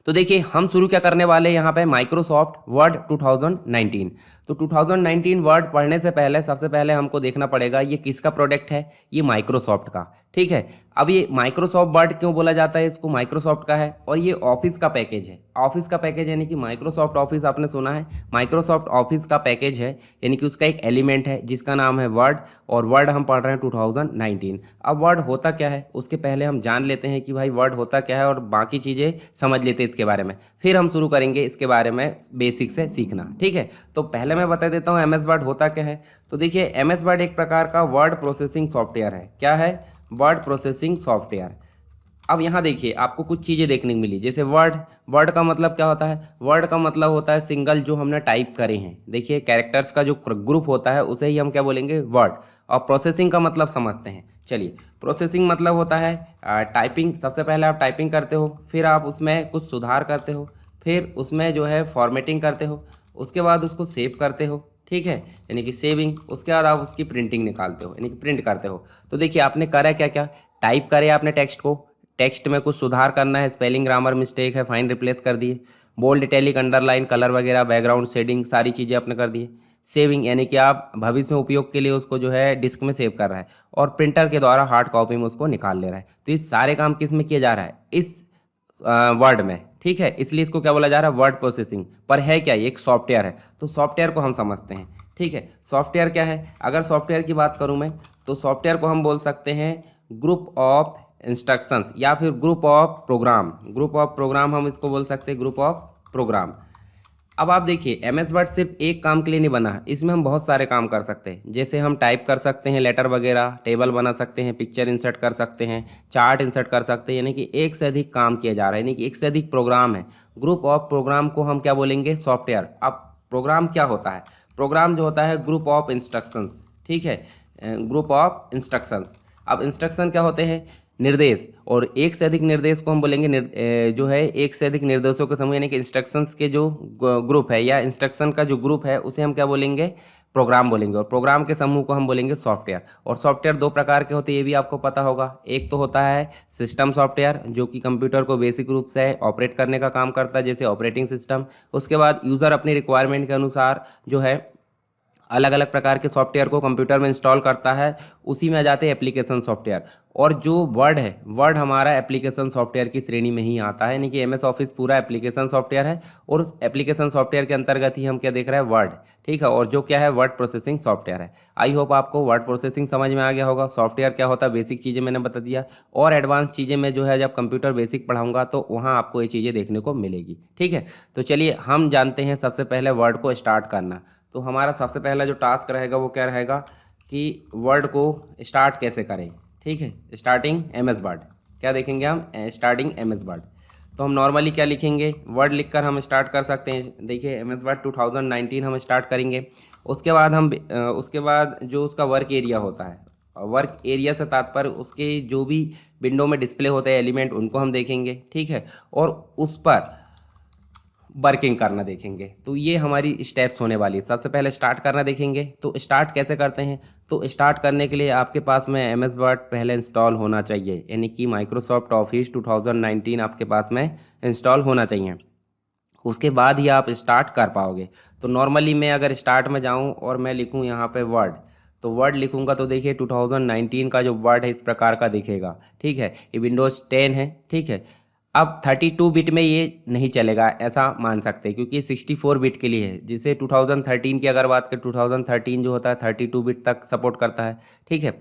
तो देखिए हम शुरू क्या करने वाले हैं यहाँ पे माइक्रोसॉफ्ट वर्ड 2019। तो 2019 वर्ड पढ़ने से पहले सबसे पहले हमको देखना पड़ेगा ये किसका प्रोडक्ट है, ये माइक्रोसॉफ्ट का। ठीक है, अब ये माइक्रोसॉफ्ट वर्ड क्यों बोला जाता है, इसको माइक्रोसॉफ्ट का है और ये ऑफिस का पैकेज है। ऑफिस का पैकेज यानी कि माइक्रोसॉफ्ट ऑफिस आपने सुना है, माइक्रोसॉफ्ट ऑफिस का पैकेज है यानी कि उसका एक एलिमेंट है जिसका नाम है वर्ड, और वर्ड हम पढ़ रहे हैं 2019। अब वर्ड होता क्या है उसके पहले हम जान लेते हैं कि भाई वर्ड होता क्या है और बाकी चीज़ें समझ लेते हैं इसके बारे में, फिर हम शुरू करेंगे इसके बारे में बेसिक से सीखना। ठीक है, तो पहले मैं बता देता हूँ एमएस वर्ड होता क्या है। तो देखिए एमएस वर्ड एक प्रकार का वर्ड प्रोसेसिंग सॉफ्टवेयर है। क्या है? Word processing software. अब यहाँ देखिए आपको कुछ चीज़ें देखने को मिली, जैसे वर्ड। वर्ड का मतलब क्या होता है? वर्ड का मतलब होता है सिंगल जो हमने टाइप करे हैं। देखिए कैरेक्टर्स का जो ग्रुप होता है उसे ही हम क्या बोलेंगे? वर्ड। और प्रोसेसिंग का मतलब समझते हैं। चलिए, प्रोसेसिंग मतलब होता है टाइपिंग। सबसे पहले आप टाइपिंग करते हो, फिर आप उसमें कुछ सुधार करते हो, फिर उसमें जो है फॉर्मेटिंग करते हो, उसके बाद उसको सेव करते हो। ठीक है, यानी कि सेविंग। उसके बाद आप उसकी प्रिंटिंग निकालते हो यानी कि प्रिंट करते हो। तो देखिए आपने करा क्या क्या? टाइप करे आपने टेक्स्ट को, टेक्स्ट में कुछ सुधार करना है, स्पेलिंग ग्रामर मिस्टेक है, फाइन रिप्लेस कर दिए, बोल्ड इटैलिक अंडरलाइन कलर वगैरह बैकग्राउंड शेडिंग सारी चीज़ें आपने कर दी। सेविंग यानी कि आप भविष्य में उपयोग के लिए उसको जो है डिस्क में सेव कर रहा है, और प्रिंटर के द्वारा हार्ड कॉपी में उसको निकाल ले रहा है। तो ये सारे काम किस में किया जा रहा है? इस वर्ड में। ठीक है, इसलिए इसको क्या बोला जा रहा है? Word processing. पर है क्या? ये एक सॉफ्टवेयर है। तो सॉफ्टवेयर को हम समझते हैं। ठीक है, सॉफ्टवेयर क्या है? अगर सॉफ्टवेयर की बात करूं मैं, तो सॉफ्टवेयर को हम बोल सकते हैं ग्रुप ऑफ इंस्ट्रक्शंस या फिर group of program. Group of program हम इसको बोल सकते हैं, ग्रुप ऑफ प्रोग्राम। अब आप देखिए एमएस वर्ड सिर्फ एक काम के लिए नहीं बना है, इसमें हम बहुत सारे काम कर सकते हैं। जैसे हम टाइप कर सकते हैं लेटर वगैरह, टेबल बना सकते हैं, पिक्चर इंसर्ट कर सकते हैं, चार्ट इंसर्ट कर सकते हैं, यानी कि एक से अधिक काम किया जा रहा है, यानी कि एक से अधिक प्रोग्राम है। ग्रुप ऑफ प्रोग्राम को हम क्या बोलेंगे? सॉफ्टवेयर। अब प्रोग्राम क्या होता है? प्रोग्राम जो होता है ग्रुप ऑफ इंस्ट्रक्शंस। ठीक है, ग्रुप ऑफ इंस्ट्रक्शंस। अब इंस्ट्रक्शन क्या होते हैं? निर्देश। और एक से अधिक निर्देश को हम बोलेंगे जो है एक से अधिक निर्देशों के समूह, यानी कि इंस्ट्रक्शंस के जो ग्रुप है या इंस्ट्रक्शन का जो ग्रुप है उसे हम क्या बोलेंगे? प्रोग्राम बोलेंगे। और प्रोग्राम के समूह को हम बोलेंगे सॉफ्टवेयर। और सॉफ्टवेयर दो प्रकार के होते हैं, ये भी आपको पता होगा। एक तो होता है सिस्टम सॉफ्टवेयर जो कि कंप्यूटर को बेसिक रूप से ऑपरेट करने का काम करता है, जैसे ऑपरेटिंग सिस्टम। उसके बाद यूज़र अपनी रिक्वायरमेंट के अनुसार जो है अलग अलग प्रकार के सॉफ्टवेयर को कंप्यूटर में इंस्टॉल करता है, उसी में आ जाते हैं एप्लीकेशन सॉफ्टवेयर। और जो वर्ड है, वर्ड हमारा एप्लीकेशन सॉफ्टवेयर की श्रेणी में ही आता है, यानी कि एमएस ऑफिस पूरा एप्लीकेशन सॉफ्टवेयर है, और उस एप्लीकेशन सॉफ्टवेयर के अंतर्गत ही हम क्या देख रहे हैं? वर्ड। ठीक है, और जो क्या है? वर्ड प्रोसेसिंग सॉफ्टवेयर है। आई होप आपको वर्ड प्रोसेसिंग समझ में आ गया होगा। सॉफ्टवेयर क्या होता है, बेसिक चीज़ें मैंने बता दिया, और एडवांस चीज़ें में जो है जब कंप्यूटर बेसिक पढ़ाऊंगा तो वहाँ आपको ये चीज़ें देखने को मिलेगी। ठीक है, तो चलिए हम जानते हैं सबसे पहले वर्ड को स्टार्ट करना। तो हमारा सबसे पहला जो टास्क रहेगा वो क्या रहेगा कि वर्ड को स्टार्ट कैसे करें। ठीक है, स्टार्टिंग एमएस वर्ड। क्या देखेंगे हम? Starting MS word. तो हम नॉर्मली क्या लिखेंगे? वर्ड लिखकर हम स्टार्ट कर सकते हैं। देखिए एमएस वर्ड 2019 हम स्टार्ट करेंगे। उसके बाद उसके बाद जो उसका वर्क एरिया होता है, वर्क एरिया से तात्पर्य उसके जो भी विंडो में डिस्प्ले होते हैं एलिमेंट, उनको हम देखेंगे। ठीक है, और उस पर वर्किंग करना देखेंगे। तो ये हमारी स्टेप्स होने वाली है। सबसे पहले स्टार्ट करना देखेंगे। तो स्टार्ट कैसे करते हैं? तो स्टार्ट करने के लिए आपके पास में एमएस वर्ड पहले इंस्टॉल होना चाहिए, यानी कि माइक्रोसॉफ्ट ऑफिस 2019 आपके पास में इंस्टॉल होना चाहिए। उसके बाद ही आप स्टार्ट कर पाओगे। तो नॉर्मली मैं अगर स्टार्ट में जाऊं और मैं लिखूं यहाँ पे वर्ड, तो वर्ड लिखूंगा तो देखिए 2019 का जो वर्ड है इस प्रकार का दिखेगा। ठीक है, ये विंडोज़ 10 है। ठीक है, अब 32 बिट में ये नहीं चलेगा ऐसा मान सकते हैं, क्योंकि ये 64 बिट के लिए है। जिसे 2013 की अगर बात करें, 2013 जो होता है 32 बिट तक सपोर्ट करता है। ठीक है,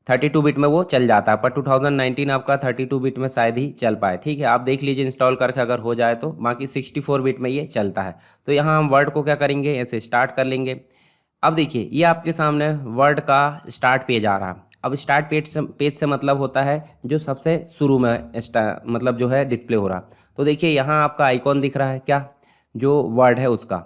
32 बिट में वो चल जाता है, पर 2019 आपका 32 बिट में शायद ही चल पाए। ठीक है, आप देख लीजिए इंस्टॉल करके अगर हो जाए तो। बाकी 64 बिट में ये चलता है। तो यहाँ हम वर्ड को क्या करेंगे? ऐसे स्टार्ट कर लेंगे। अब देखिए ये आपके सामने वर्ड का स्टार्ट पेज आ रहा है। अब स्टार्ट पेज से मतलब होता है जो सबसे शुरू में मतलब जो है डिस्प्ले हो रहा। तो देखिए यहाँ आपका आइकॉन दिख रहा है, क्या? जो वर्ड है उसका।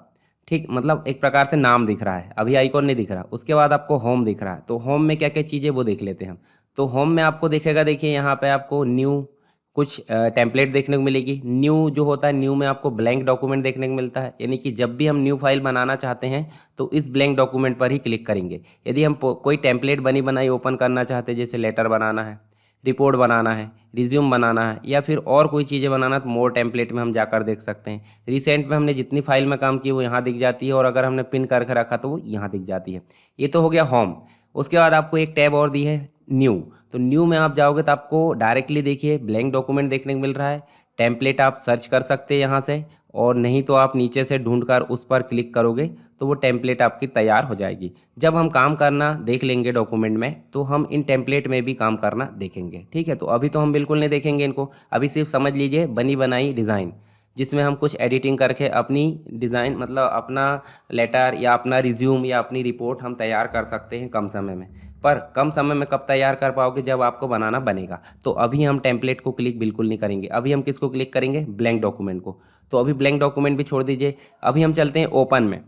ठीक, मतलब एक प्रकार से नाम दिख रहा है, अभी आइकॉन नहीं दिख रहा। उसके बाद आपको होम दिख रहा है। तो होम में क्या क्या चीज़ें वो देख लेते हैं हम। तो होम में आपको दिखेगा, देखिए यहाँ पे आपको न्यू कुछ टेम्पलेट देखने को मिलेगी। न्यू जो होता है, न्यू में आपको ब्लैंक डॉक्यूमेंट देखने को मिलता है, यानी कि जब भी हम न्यू फाइल बनाना चाहते हैं तो इस ब्लैंक डॉक्यूमेंट पर ही क्लिक करेंगे। यदि हम कोई टेम्पलेट बनी बनाई ओपन करना चाहते हैं, जैसे लेटर बनाना है रिपोर्ट बनाना है, रिज्यूम बनाना है या फिर और कोई चीज़ें बनाना, तो मोर टेम्पलेट में हम जाकर देख सकते हैं। रिसेंट में हमने जितनी फाइल में काम की वो यहाँ दिख जाती है और अगर हमने पिन करके रखा तो वो यहाँ दिख जाती है। ये तो हो गया होम। उसके बाद आपको एक टैब और दी है न्यू। तो न्यू में आप जाओगे तो आपको डायरेक्टली देखिए ब्लैंक डॉक्यूमेंट देखने को मिल रहा है। टेम्पलेट आप सर्च कर सकते हैं यहाँ से, और नहीं तो आप नीचे से ढूंढकर उस पर क्लिक करोगे तो वो टेम्पलेट आपकी तैयार हो जाएगी। जब हम काम करना देख लेंगे डॉक्यूमेंट में तो हम इन टेम्पलेट में भी काम करना देखेंगे। ठीक है, तो अभी तो हम बिल्कुल नहीं देखेंगे इनको। अभी सिर्फ समझ लीजिए बनी बनाई डिज़ाइन, जिसमें हम कुछ एडिटिंग करके अपनी डिज़ाइन मतलब अपना लेटर या अपना रिज्यूम या अपनी रिपोर्ट हम तैयार कर सकते हैं कम समय में। पर कम समय में कब तैयार कर पाओगे, जब आपको बनाना बनेगा। तो अभी हम टेम्पलेट को क्लिक बिल्कुल नहीं करेंगे। अभी हम किसको क्लिक करेंगे, ब्लैंक डॉक्यूमेंट को। तो अभी ब्लैंक डॉक्यूमेंट भी छोड़ दीजिए, अभी हम चलते हैं ओपन में।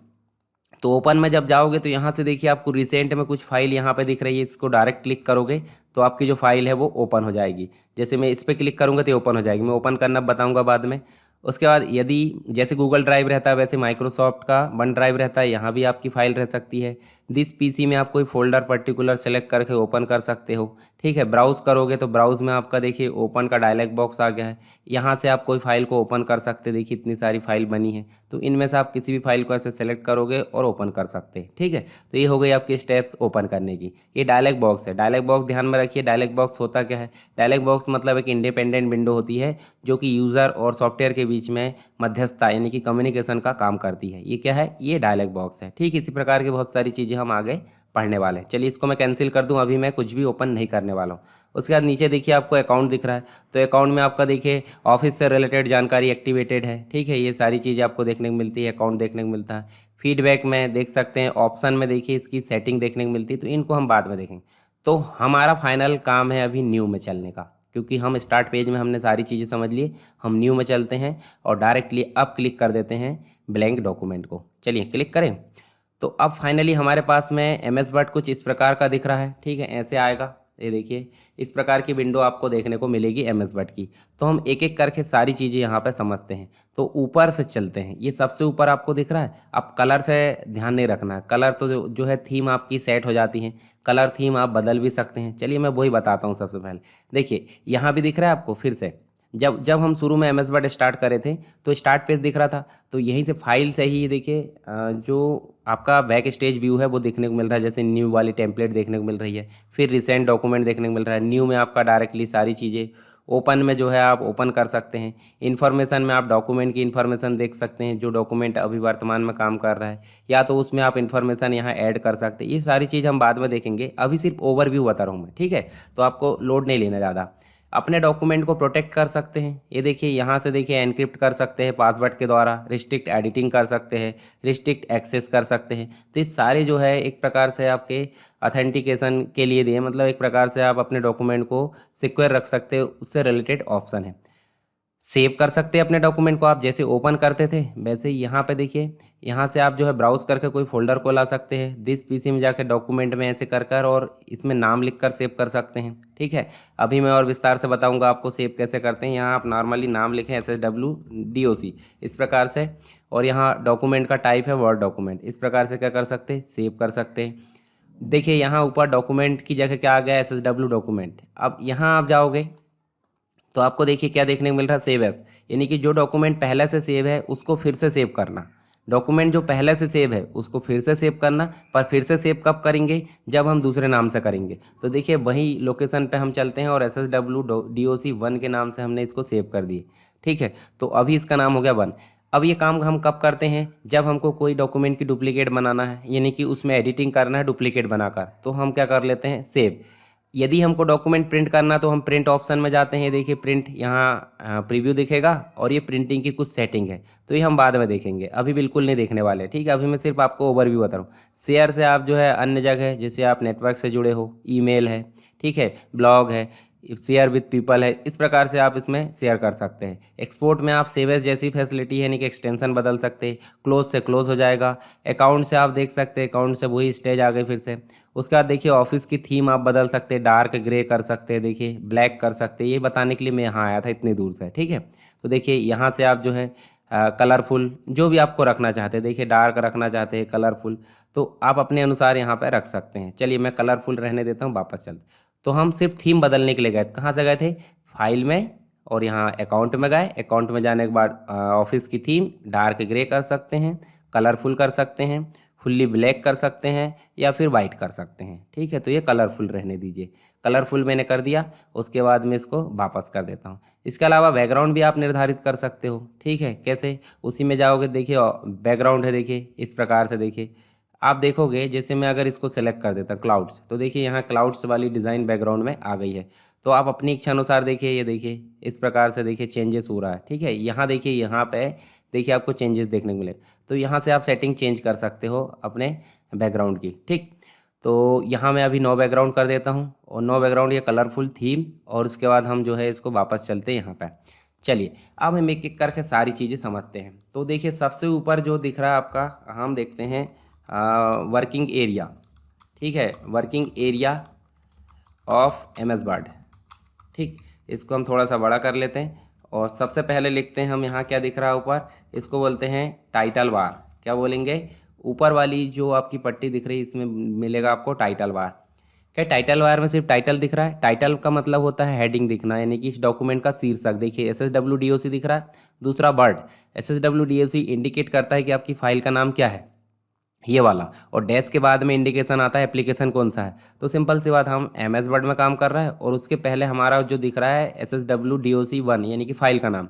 तो ओपन में जब जाओगे तो यहाँ से देखिए आपको रिसेंट में कुछ फाइल यहाँ पे दिख रही है, इसको डायरेक्ट क्लिक करोगे तो आपकी जो फाइल है वो ओपन हो जाएगी। जैसे मैं इस पर क्लिक करूँगा तो ओपन हो जाएगी, मैं ओपन करना बताऊँगा बाद में। उसके बाद यदि जैसे गूगल ड्राइव रहता है वैसे माइक्रोसॉफ्ट का वन ड्राइव रहता है, यहाँ भी आपकी फाइल रह सकती है। दिस पीसी में आप कोई फोल्डर पर्टिकुलर सेलेक्ट करके ओपन कर सकते हो। ठीक है, ब्राउज़ करोगे तो ब्राउज़ में आपका देखिए ओपन का डायलॉग बॉक्स आ गया है। यहाँ से आप कोई फाइल को ओपन कर सकते हैं। देखिए इतनी सारी फाइल बनी है, तो इनमें से आप किसी भी फाइल को ऐसे सेलेक्ट करोगे और ओपन कर सकते हैं। ठीक है, तो ये हो गई आपकी स्टेप्स ओपन करने की। ये डायलॉग बॉक्स है। डायलॉग बॉक्स ध्यान में रखिए, डायलॉग बॉक्स होता क्या है। डायलॉग बॉक्स मतलब एक इंडिपेंडेंट विंडो होती है जो कि यूज़र और सॉफ्टवेयर के बीच में मध्यस्थता यानी कि कम्युनिकेशन का काम करती है। ये क्या है, ये डायलॉग बॉक्स है। ठीक, इसी प्रकार की बहुत सारी चीज़ें हम आगे पढ़ने वाले हैं। चलिए इसको मैं कैंसिल कर दूं, अभी मैं कुछ भी ओपन नहीं करने वाला हूं। उसके बाद नीचे देखिए आपको अकाउंट दिख रहा है, तो अकाउंट में आपका देखिए ऑफिस से रिलेटेड जानकारी एक्टिवेटेड है। ठीक है, ये सारी चीज़ें आपको देखने को मिलती है, अकाउंट देखने को मिलता है। फीडबैक में देख सकते हैं, ऑप्शन में देखिए इसकी सेटिंग देखने को मिलती है, तो इनको हम बाद में देखेंगे। तो हमारा फाइनल काम है अभी न्यू में चलने का, क्योंकि हम स्टार्ट पेज में हमने सारी चीज़ें समझ ली। हम न्यू में चलते हैं और डायरेक्टली अब क्लिक कर देते हैं ब्लैंक डॉक्यूमेंट को। चलिए क्लिक करें, तो अब फाइनली हमारे पास में एम एस वर्ड कुछ इस प्रकार का दिख रहा है। ठीक है, ऐसे आएगा। ये देखिए इस प्रकार की विंडो आपको देखने को मिलेगी एम एस वर्ड की। तो हम एक एक करके सारी चीज़ें यहाँ पे समझते हैं। तो ऊपर से चलते हैं, ये सबसे ऊपर आपको दिख रहा है। अब कलर से ध्यान नहीं रखना है, कलर तो जो है थीम आपकी सेट हो जाती है। कलर थीम आप बदल भी सकते हैं। चलिए मैं वही बताता हूँ। सबसे पहले देखिए यहाँ भी दिख रहा है आपको, फिर से जब जब हम शुरू में एम एस वर्ड स्टार्ट करे थे तो स्टार्ट पेज दिख रहा था, तो यहीं से फाइल से ही देखिए जो आपका बैक स्टेज व्यू है वो देखने को मिल रहा है। जैसे न्यू वाली टेम्पलेट देखने को मिल रही है, फिर रिसेंट डॉक्यूमेंट देखने को मिल रहा है। न्यू में आपका डायरेक्टली सारी चीज़ें, ओपन में जो है आप ओपन कर सकते हैं। इन्फॉर्मेशन में आप डॉक्यूमेंट की इन्फॉर्मेशन देख सकते हैं, जो डॉक्यूमेंट अभी वर्तमान में काम कर रहा है, या तो उसमें आप इन्फॉर्मेशन यहाँ ऐड कर सकते हैं। ये सारी चीज़ हम बाद में देखेंगे, अभी सिर्फ ओवरव्यू बता रहा हूँ मैं। ठीक है, तो आपको लोड नहीं लेना ज़्यादा। अपने डॉक्यूमेंट को प्रोटेक्ट कर सकते हैं। ये देखिए यहाँ से देखिए एनक्रिप्ट कर सकते हैं पासवर्ड के द्वारा, रिस्ट्रिक्ट एडिटिंग कर सकते हैं, रिस्ट्रिक्ट एक्सेस कर सकते हैं। तो ये सारे जो है एक प्रकार से आपके ऑथेंटिकेशन के लिए दिए, मतलब एक प्रकार से आप अपने डॉक्यूमेंट को सिक्योर रख सकते हो, उससे रिलेटेड ऑप्शन है। सेव कर सकते हैं अपने डॉक्यूमेंट को, आप जैसे ओपन करते थे वैसे ही यहाँ पे देखिए, यहाँ से आप जो है ब्राउज करके कोई फोल्डर को ला सकते हैं। दिस पीसी में जाके डॉक्यूमेंट में ऐसे कर और इसमें नाम लिखकर सेव कर सकते हैं। ठीक है, अभी मैं और विस्तार से बताऊंगा आपको सेव कैसे करते हैं। यहाँ आप नॉर्मली नाम लिखें SWDOC इस प्रकार से, और यहाँ डॉक्यूमेंट का टाइप है वर्ड डॉक्यूमेंट। इस प्रकार से क्या कर सकते हैं, सेव कर सकते हैं। देखिए यहाँ ऊपर डॉक्यूमेंट की जगह क्या आ गया, SSW डॉक्यूमेंट। अब यहाँ आप जाओगे तो आपको देखिए क्या देखने को मिल रहा है, सेव एज, यानी कि जो डॉक्यूमेंट पहले से सेव है उसको फिर से सेव करना। डॉक्यूमेंट जो पहले से सेव है उसको फिर से सेव करना, पर फिर से सेव कब करेंगे, जब हम दूसरे नाम से करेंगे। तो देखिए वही लोकेशन पे हम चलते हैं और SSWDOC1 के नाम से हमने इसको सेव कर दिए। ठीक है, तो अभी इसका नाम हो गया 1। अब ये काम हम कब करते हैं, जब हमको कोई डॉक्यूमेंट की डुप्लीकेट बनाना है, यानी कि उसमें एडिटिंग करना है डुप्लीकेट बनाकर, तो हम क्या कर लेते हैं, सेव। यदि हमको डॉक्यूमेंट प्रिंट करना तो हम प्रिंट ऑप्शन में जाते हैं। देखिए प्रिंट यहाँ प्रीव्यू दिखेगा और ये प्रिंटिंग की कुछ सेटिंग है, तो ये हम बाद में देखेंगे, अभी बिल्कुल नहीं देखने वाले। ठीक है, अभी मैं सिर्फ आपको ओवरव्यू बता रहा हूँ। शेयर से आप जो है अन्य जगह, जैसे आप नेटवर्क से जुड़े हो, ईमेल है, ठीक है, ब्लॉग है, शेयर विद पीपल है, इस प्रकार से आप इसमें शेयर कर सकते हैं। एक्सपोर्ट में आप सेव एज जैसी फैसिलिटी है, यानी कि एक्सटेंशन बदल सकते हैं। क्लोज से क्लोज हो जाएगा। अकाउंट से आप देख सकते हैं, अकाउंट से वही स्टेज आ गए फिर से। उसके बाद देखिए ऑफिस की थीम आप बदल सकते हैं, डार्क ग्रे कर सकते हैं, देखिए ब्लैक कर सकते हैं। ये बताने के लिए मैं यहाँ आया था इतनी दूर से। ठीक है, तो देखिए यहाँ से आप जो है कलरफुल जो भी आपको रखना चाहते हैं, देखिए डार्क रखना चाहते हैं, कलरफुल, तो आप अपने अनुसार यहाँ पर रख सकते हैं। चलिए मैं कलरफुल रहने देता हूँ, वापस चलते। तो हम सिर्फ थीम बदलने के लिए गए। कहाँ से गए थे? फाइल में, और यहाँ अकाउंट में गए। अकाउंट में जाने के बाद ऑफिस की थीम डार्क ग्रे कर सकते हैं, कलरफुल कर सकते हैं, फुल्ली ब्लैक कर सकते हैं, या फिर वाइट कर सकते हैं। ठीक है, तो ये कलरफुल रहने दीजिए। कलरफुल मैंने कर दिया। उसके बाद मैं इसको वापस कर देता हूँ। इसके अलावा बैकग्राउंड भी आप निर्धारित कर सकते हो। ठीक है, कैसे? उसी में जाओगे, देखिए बैकग्राउंड है, देखिए इस प्रकार से। देखिए आप देखोगे, जैसे मैं अगर इसको सेलेक्ट कर देता क्लाउड्स, तो देखिए यहाँ क्लाउड्स वाली डिज़ाइन बैकग्राउंड में आ गई है। तो आप अपनी इच्छा अनुसार देखिए, ये देखिए इस प्रकार से देखिए चेंजेस हो रहा है। ठीक है, यहाँ देखिए, यहाँ पे देखिए आपको चेंजेस देखने को मिले। तो यहाँ से आप सेटिंग चेंज कर सकते हो अपने बैकग्राउंड की। ठीक, तो यहाँ मैं अभी नो बैकग्राउंड कर देता हूँ, और नो बैकग्राउंड ये कलरफुल थीम, और उसके बाद हम जो है इसको वापस चलते हैं यहाँ पर। चलिए अब हम एक एक करके सारी चीज़ें समझते हैं। तो देखिए सबसे ऊपर जो दिख रहा है आपका, हम देखते हैं वर्किंग एरिया। ठीक है, working area of MS word. ठीक, इसको हम थोड़ा सा बड़ा कर लेते हैं, और सबसे पहले लिखते हैं हम यहाँ क्या दिख रहा है ऊपर, इसको बोलते हैं टाइटल बार। क्या बोलेंगे? ऊपर वाली जो आपकी पट्टी दिख रही है, इसमें मिलेगा आपको टाइटल बार। क्या टाइटल बार में सिर्फ टाइटल दिख रहा है? टाइटल का मतलब होता है हेडिंग दिखना, यानी कि इस डॉक्यूमेंट का शीर्षक। देखिए SSWDOC दिख रहा है। दूसरा वर्ड, SSWDOC इंडिकेट करता है कि आपकी फाइल का नाम क्या है, ये वाला। और डैश के बाद में इंडिकेशन आता है एप्लीकेशन कौन सा है। तो सिंपल सी बात, हम MS वर्ड में काम कर रहा है, और उसके पहले हमारा जो दिख रहा है SSWDOC1, यानी कि फाइल का नाम।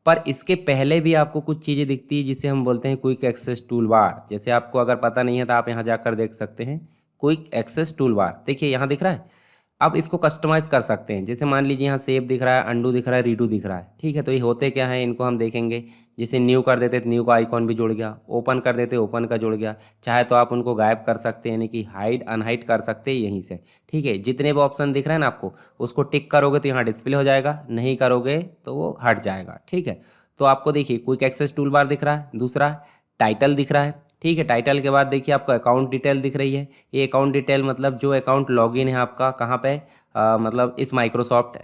पर इसके पहले भी आपको कुछ चीज़ें दिखती है जिसे हम बोलते हैं क्विक एक्सेस टूल बार। जैसे आपको अगर पता नहीं है तो आप यहाँ जाकर देख सकते हैं, क्विक एक्सेस टूल बार। देखिए यहाँ दिख रहा है। अब इसको कस्टमाइज़ कर सकते हैं। जैसे मान लीजिए यहाँ सेव दिख रहा है, अंडू दिख रहा है, रीडू दिख रहा है। ठीक है, तो ये होते क्या है, इनको हम देखेंगे। जैसे न्यू कर देते तो न्यू का आइकॉन भी जुड़ गया, ओपन कर देते ओपन का जुड़ गया। चाहे तो आप उनको गायब कर सकते हैं, यानी कि हाइड अनहाइड कर सकते हैं यहीं से। ठीक है, जितने भी ऑप्शन दिख रहे हैं ना आपको, उसको टिक करोगे तो यहाँ डिस्प्ले हो जाएगा, नहीं करोगे तो वो हट जाएगा। ठीक है, तो आपको देखिए क्विक एक्सेस टूल बार दिख रहा है। दूसरा टाइटल दिख रहा है। ठीक है, टाइटल के बाद देखिए आपको अकाउंट डिटेल दिख रही है। ये अकाउंट डिटेल मतलब जो अकाउंट लॉगिन है आपका, कहाँ पे, मतलब इस माइक्रोसॉफ्ट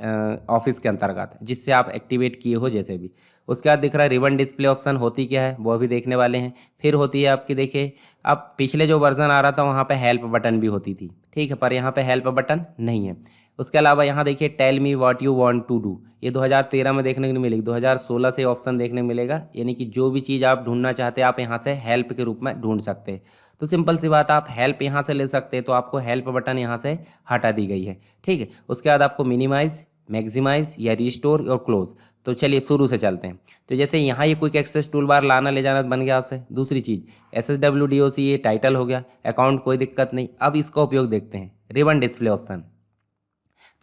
ऑफिस के अंतर्गत, जिससे आप एक्टिवेट किए हो जैसे भी। उसके बाद दिख रहा है रिबन डिस्प्ले ऑप्शन। होती क्या है वो अभी देखने वाले हैं। फिर होती है आपकी, देखिए अब पिछले जो वर्जन आ रहा था वहाँ पे हेल्प बटन भी होती थी। ठीक है, पर यहाँ पे हेल्प बटन नहीं है। उसके अलावा यहाँ देखिए tell me what you want to do, ये 2013 में देखने को नहीं मिलेगी, 2016 से ऑप्शन देखने को मिलेगा। यानी कि जो भी चीज़ आप ढूंढना चाहते हैं आप यहाँ से हेल्प के रूप में ढूंढ सकते हैं। तो सिंपल सी बात, आप हेल्प यहाँ से ले सकते हैं, तो आपको हेल्प बटन यहाँ से हटा दी गई है। ठीक है, उसके बाद आपको मिनिमाइज, मैक्सिमाइज या रिस्टोर और क्लोज। तो चलिए शुरू से चलते हैं। तो जैसे यहाँ ये क्विक एक्सेस टूल बार लाना ले जाना बन गया आपसे। दूसरी चीज़ SSWDOC, ये टाइटल हो गया। अकाउंट कोई दिक्कत नहीं। अब इसका उपयोग देखते हैं, रिबन डिस्प्ले ऑप्शन।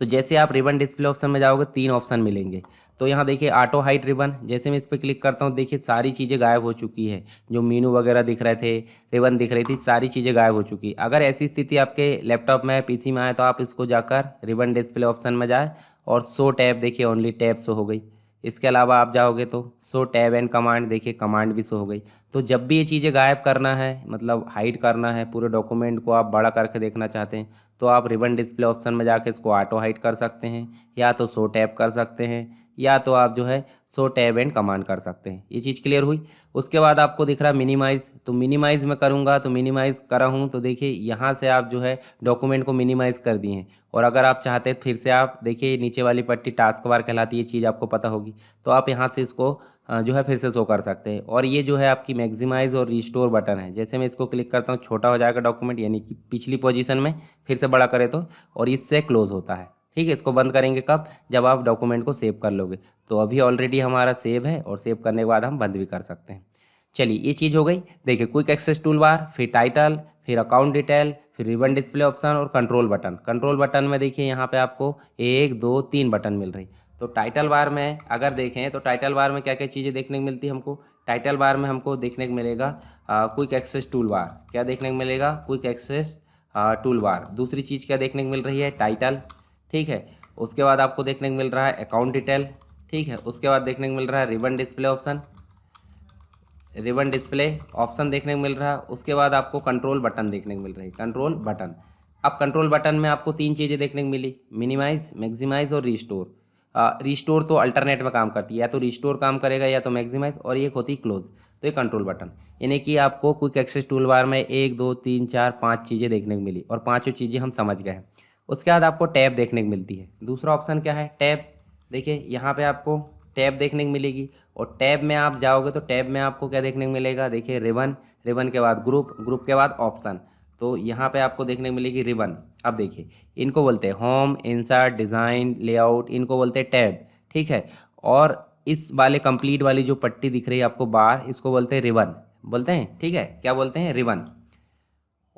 तो जैसे आप रिबन डिस्प्ले ऑप्शन में जाओगे, 3 ऑप्शन मिलेंगे। तो यहाँ देखिए ऑटो हाइड रिबन, जैसे मैं इस पर क्लिक करता हूँ, देखिए सारी चीज़ें गायब हो चुकी है। जो मीनू वगैरह दिख रहे थे, रिबन दिख रही थी, सारी चीज़ें गायब हो चुकी। अगर ऐसी स्थिति आपके लैपटॉप में, PC में आए, तो आप इसको जाकर रिबन डिस्प्ले ऑप्शन में जाए, और शो टैब, देखिए ओनली टैब शो हो गई। इसके अलावा आप जाओगे तो शो टैब एंड कमांड, देखिए कमांड भी शो हो गई। तो जब भी ये चीज़ें गायब करना है, मतलब हाइड करना है, पूरे डॉक्यूमेंट को आप बड़ा करके देखना चाहते हैं, तो आप रिबन डिस्प्ले ऑप्शन में जाके इसको ऑटो हाइड कर सकते हैं, या तो शो टैब कर सकते हैं, या तो आप जो है शो टैब एंड कमांड कर सकते हैं। ये चीज़ क्लियर हुई। उसके बाद आपको दिख रहा है मिनिमाइज़। तो मिनिमाइज़ में करूँगा, तो मिनिमाइज़ करा हूँ, तो देखिए यहाँ से आप जो है डॉक्यूमेंट को मिनिमाइज़ कर दिए हैं। और अगर आप चाहते हैं फिर से, आप देखिए नीचे वाली पट्टी टास्क बार कहलाती है, ये चीज़ आपको पता होगी, तो आप यहाँ से इसको जो है फिर से शो कर सकते हैं। और ये जो है आपकी मैक्सिमाइज़ और रिस्टोर बटन है। जैसे मैं इसको क्लिक करता हूँ, छोटा हो जाएगा डॉक्यूमेंट, यानी कि पिछली पोजीशन में, फिर से बड़ा करें तो, और इससे क्लोज होता है। ठीक है, इसको बंद करेंगे कब? जब आप डॉक्यूमेंट को सेव कर लोगे। तो अभी ऑलरेडी हमारा सेव है, और सेव करने के बाद हम बंद भी कर सकते हैं। चलिए ये चीज़ हो गई। देखिए क्विक एक्सेस टूल बार, फिर टाइटल, फिर अकाउंट डिटेल, फिर रिबन डिस्प्ले ऑप्शन और कंट्रोल बटन। कंट्रोल बटन में देखिए यहाँ पे आपको 1 2 3 बटन मिल रही। तो टाइटल बार में अगर देखें, तो टाइटल बार में क्या क्या चीज़ें देखने को मिलती है हमको। टाइटल बार में हमको देखने को मिलेगा क्विक एक्सेस टूल बार। क्या देखने को मिलेगा? Quick access tool bar. दूसरी चीज़ क्या देखने को मिल रही है? टाइटल। ठीक है, उसके बाद आपको देखने को मिल रहा है अकाउंट डिटेल। ठीक है, उसके बाद देखने को मिल रहा है ribbon display option, ribbon display option देखने को मिल रहा है। उसके बाद आपको कंट्रोल बटन देखने को मिल रही है, कंट्रोल बटन। अब कंट्रोल बटन में आपको 3 चीज़ें देखने को मिली, मिनिमाइज, मैक्सिमाइज और रिस्टोर। रिस्टोर तो अल्टरनेट में काम करती है, या तो रिस्टोर काम करेगा या तो मैक्सिमाइज, और एक होती है क्लोज। तो ये कंट्रोल बटन, यानी कि आपको क्विक एक्सेस टूल बार में 1 2 3 4 5 चीज़ें देखने को मिली, और पाँचों चीज़ें हम समझ गए हैं। उसके बाद आपको टैब देखने को मिलती है। दूसरा ऑप्शन क्या है, टैब। देखिए यहाँ पे आपको टैब देखने को मिलेगी, और टैब में आप जाओगे तो टैब में आपको क्या देखने को मिलेगा, देखिए रिबन, रिबन के बाद ग्रुप, ग्रुप के बाद ऑप्शन। तो यहाँ पे आपको देखने को मिलेगी रिबन। अब देखिए इनको बोलते हैं होम, इंसर्ट, डिज़ाइन, लेआउट, इनको बोलते हैं टैब, ठीक है। और इस वाले कंप्लीट वाली जो पट्टी दिख रही है आपको बार, इसको बोलते हैं रिबन, बोलते हैं, ठीक है, क्या बोलते हैं, रिबन।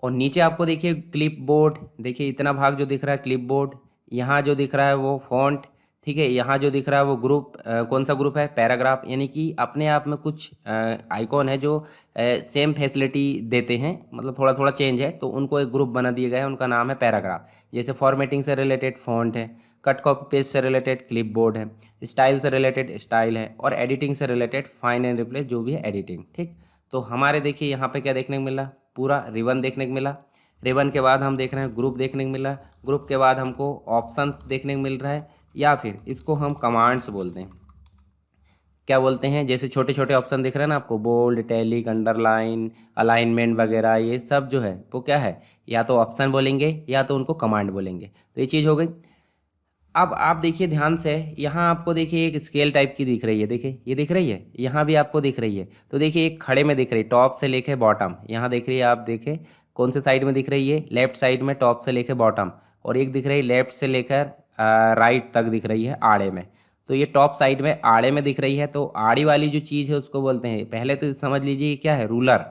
और नीचे आपको देखिए क्लिप बोर्ड, देखिए इतना भाग जो दिख रहा है क्लिप बोर्ड, यहाँ जो दिख रहा है वो फॉन्ट, ठीक है, यहाँ जो दिख रहा है वो ग्रुप, कौन सा ग्रुप है, पैराग्राफ। यानी कि अपने आप में कुछ आइकॉन है जो सेम फैसिलिटी देते हैं, मतलब थोड़ा थोड़ा चेंज है, तो उनको एक ग्रुप बना दिया गया है, उनका नाम है पैराग्राफ। जैसे फॉर्मेटिंग से रिलेटेड फॉन्ट है, कट कॉपी पेस्ट से रिलेटेड क्लिप बोर्ड है, स्टाइल से रिलेटेड स्टाइल है, और एडिटिंग से रिलेटेड फाइन एंड रिप्लेस जो भी है एडिटिंग, ठीक। तो हमारे देखिए यहाँ पे क्या देखने को मिला, पूरा रिबन देखने को मिला। रिबन के बाद हम देख रहे हैं ग्रुप देखने को मिला। ग्रुप के बाद हमको ऑप्शंस देखने को मिल रहा है, या फिर इसको हम कमांड्स बोलते हैं। क्या बोलते हैं, जैसे छोटे छोटे ऑप्शन दिख रहे हैं ना आपको, बोल्ड, इटैलिक, अंडरलाइन, अलाइनमेंट वगैरह, ये सब जो है वो क्या है, या तो ऑप्शन बोलेंगे या तो उनको कमांड बोलेंगे। तो ये चीज़ हो गई। अब आप देखिए ध्यान से, यहाँ आपको देखिए एक स्केल टाइप की दिख रही है, देखिए ये दिख रही है, यहाँ भी आपको दिख रही है। तो देखिए एक खड़े में दिख रही है, टॉप से लेके बॉटम, यहाँ देख रही है आप, देखे कौन से साइड में दिख रही है, लेफ्ट साइड में, टॉप से लेके बॉटम। और एक दिख रही है लेफ्ट से लेकर राइट तक दिख रही है आड़े में। तो ये टॉप साइड में आड़े में दिख रही है। तो आड़ी वाली जो चीज़ है उसको बोलते हैं, पहले तो समझ लीजिए क्या है, रूलर।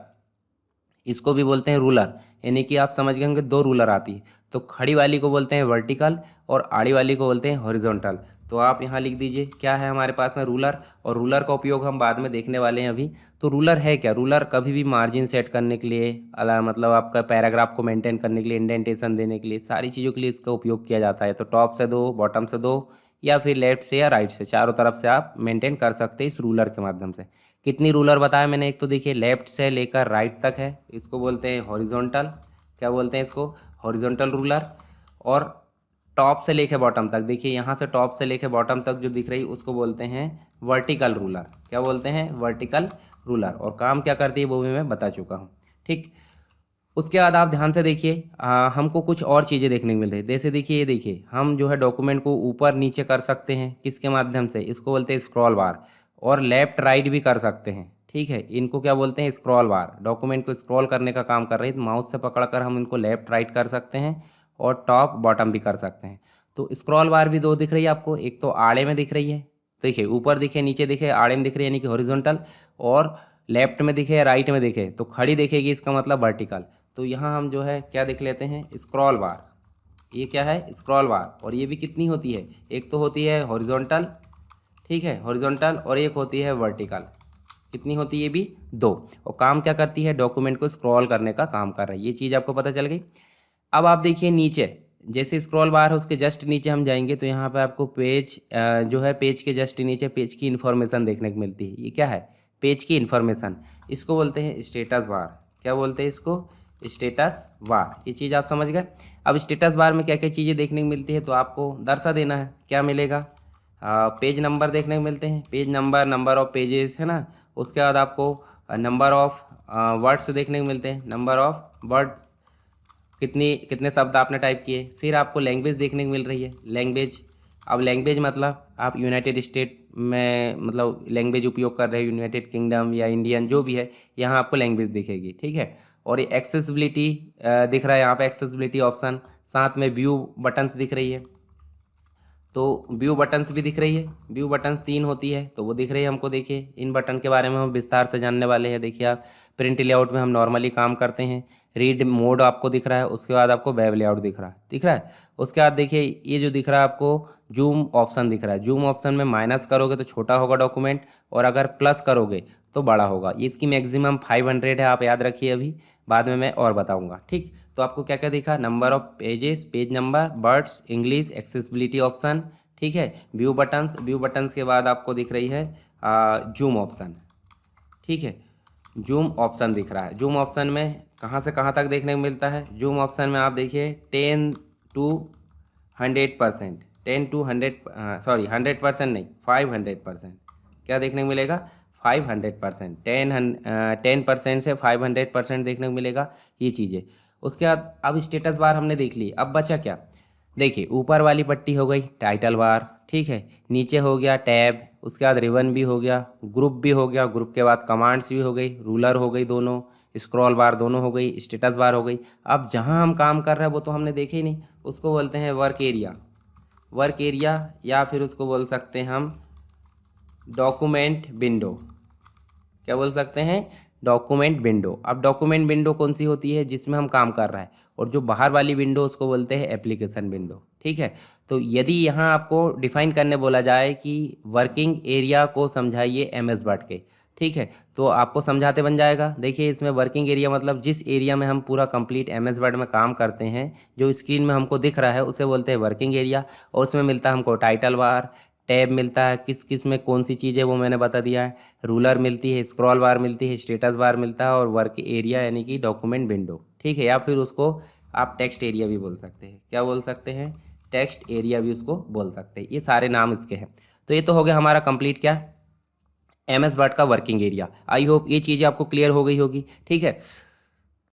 इसको भी बोलते हैं रूलर, यानी कि आप समझ गए होंगे दो रूलर आती है। तो खड़ी वाली को बोलते हैं वर्टिकल, और आड़ी वाली को बोलते हैं हॉरिजॉन्टल। तो आप यहाँ लिख दीजिए क्या है हमारे पास में, रूलर। और रूलर का उपयोग हम बाद में देखने वाले हैं अभी। तो रूलर है क्या, रूलर कभी भी मार्जिन सेट करने के लिए, मतलब आपका पैराग्राफ को मेंटेन करने के लिए, इंडेंटेशन देने के लिए, सारी चीज़ों के लिए इसका उपयोग किया जाता है। तो टॉप से दो, बॉटम से दो, या फिर लेफ्ट से या राइट से, चारों तरफ से आप मेंटेन कर सकते हैं इस रूलर के माध्यम से। कितनी रूलर बताया मैंने, एक तो देखिए लेफ्ट से लेकर राइट तक है, इसको बोलते हैं हॉरिजॉन्टल। क्या बोलते हैं इसको, हॉरिजॉन्टल रूलर। और टॉप से लेके बॉटम तक, देखिए यहाँ से टॉप से लेके बॉटम तक जो दिख रही है उसको बोलते हैं वर्टिकल रूलर। क्या बोलते हैं, वर्टिकल रूलर। और काम क्या करती है वो भी मैं बता चुका हूँ, ठीक। उसके बाद आप ध्यान से देखिए, हमको कुछ और चीज़ें देखने को मिल रही है। जैसे देखिए, ये देखिए हम जो है डॉक्यूमेंट को ऊपर नीचे कर सकते हैं, किसके माध्यम से, इसको बोलते हैं स्क्रॉल बार। और लेफ्ट राइट भी कर सकते हैं, ठीक है, इनको क्या बोलते हैं, स्क्रॉल बार। डॉक्यूमेंट को स्क्रॉल करने का काम कर रही है, तो माउस से पकड़कर हम इनको लेफ्ट राइट कर सकते हैं, और टॉप बॉटम भी कर सकते हैं। तो स्क्रॉल बार भी दो दिख रही है आपको, एक तो आड़े में दिख रही है, देखिए ऊपर दिखे, नीचे दिखे, आड़े में दिख रही है यानी कि हॉरिजॉन्टल, और लेफ्ट में दिखे, राइट में दिखे तो खड़ी दिखेगी, इसका मतलब वर्टिकल। तो यहाँ हम जो है क्या देख लेते हैं, स्क्रॉल बार। ये क्या है, स्क्रॉल बार। और ये भी कितनी होती है, एक तो होती है हॉरिजॉन्टल, ठीक है, हॉरिजॉन्टल, और एक होती है वर्टिकल। कितनी होती है, ये भी दो। और काम क्या करती है, डॉक्यूमेंट को स्क्रॉल करने का काम कर रही है। ये चीज़ आपको पता चल गई। अब आप देखिए नीचे, जैसे स्क्रॉल बार है उसके जस्ट नीचे हम जाएंगे तो यहाँ पे आपको पेज, जो है पेज के जस्ट नीचे पेज की इन्फॉर्मेशन देखने को मिलती है। ये क्या है, पेज की इन्फॉर्मेशन। इसको बोलते हैं स्टेटस बार। क्या बोलते हैं इसको, स्टेटस बार। ये चीज़ आप समझ गए। अब स्टेटस बार में क्या क्या चीज़ें देखने को मिलती है, तो आपको दर्शा देना है, क्या मिलेगा, पेज नंबर देखने को मिलते हैं, page number, number of pages है ना। उसके बाद आपको नंबर ऑफ वर्ड्स देखने को मिलते हैं, नंबर ऑफ वर्ड्स, कितने शब्द आपने टाइप किए। फिर आपको लैंग्वेज देखने को मिल रही है, लैंग्वेज। अब लैंग्वेज मतलब आप यूनाइटेड स्टेट में मतलब लैंग्वेज उपयोग कर रहे हैं, यूनाइटेड किंगडम या इंडियन जो भी है, यहाँ आपको लैंग्वेज दिखेगी, ठीक है। और ये एक्सेसिबिलिटी दिख रहा है यहाँ पे, एक्सेसिबिलिटी ऑप्शन। साथ में व्यू बटन्स दिख रही है, तो व्यू बटन्स भी दिख रही है। व्यू बटन्स 3 होती है, तो वो दिख रही है हमको। देखिए इन बटन के बारे में हम विस्तार से जानने वाले हैं। देखिए आप, प्रिंट लेआउट में हम नॉर्मली काम करते हैं। रीड मोड आपको दिख रहा है, उसके बाद आपको वेब लेआउट दिख रहा है। उसके बाद देखिए ये जो दिख रहा है आपको, जूम ऑप्शन दिख रहा है। जूम ऑप्शन में माइनस करोगे तो छोटा होगा डॉक्यूमेंट, और अगर प्लस करोगे तो बड़ा होगा। ये इसकी मैक्सिमम 500 है, आप याद रखिए, अभी बाद में मैं और बताऊंगा, ठीक। तो आपको क्या क्या दिखा, number of pages, page number, words, English, accessibility option, ठीक है, व्यू बटन्स। व्यू बटन्स के बाद आपको दिख रही है जूम ऑप्शन, ठीक है, जूम ऑप्शन दिख रहा है। जूम ऑप्शन में कहाँ से कहाँ तक देखने को मिलता है, जूम ऑप्शन में आप देखिए 10 to 100%, 10 to 100, सॉरी 100% नहीं, 500%। क्या देखने को मिलेगा, 500%, 10% से 500% देखने को मिलेगा, ये चीज़ें। उसके बाद अब स्टेटस बार हमने देख ली, अब बचा क्या, देखिए ऊपर वाली पट्टी हो गई टाइटल बार, ठीक है, नीचे हो गया टैब, उसके बाद रिबन भी हो गया, ग्रुप भी हो गया, ग्रुप के बाद कमांड्स भी हो गई, रूलर हो गई दोनों, स्क्रॉल बार दोनों हो गई, स्टेटस बार हो गई। अब जहाँ हम काम कर रहे हैं वो तो हमने देखे ही नहीं, उसको बोलते हैं वर्क एरिया। वर्क एरिया या फिर उसको बोल सकते हैं हम डॉक्यूमेंट विंडो। क्या बोल सकते हैं? Document window. अब डॉक्यूमेंट विंडो कौन सी होती है? जिसमें हम काम कर रहे हैं, और जो बाहर वाली विंडो उसको बोलते हैं एप्लीकेशन विंडो, ठीक है। तो यदि यहाँ आपको डिफाइन करने बोला जाए कि वर्किंग एरिया को समझाइए एमएस वर्ड के, ठीक है, तो आपको समझाते बन जाएगा। देखिए इसमें वर्किंग एरिया मतलब जिस एरिया में हम पूरा कंप्लीट एमएस वर्ड में काम करते हैं, जो स्क्रीन में हमको दिख रहा है उसे बोलते हैं वर्किंग एरिया। और उसमें मिलता है हमको टाइटल बार, टैब मिलता है, किस किस में कौन सी चीज़ है वो मैंने बता दिया है, रूलर मिलती है, स्क्रॉल बार मिलती है, स्टेटस बार मिलता है, और वर्क एरिया यानी कि डॉक्यूमेंट विंडो, ठीक है। या फिर उसको आप टेक्स्ट एरिया भी बोल सकते हैं। क्या बोल सकते हैं? टेक्स्ट एरिया भी उसको बोल सकते हैं। ये सारे नाम इसके हैं। तो ये तो हो गया हमारा कंप्लीट क्या, एमएस वर्ड का वर्किंग एरिया। आई होप ये चीज़ें आपको क्लियर हो गई होगी, ठीक है।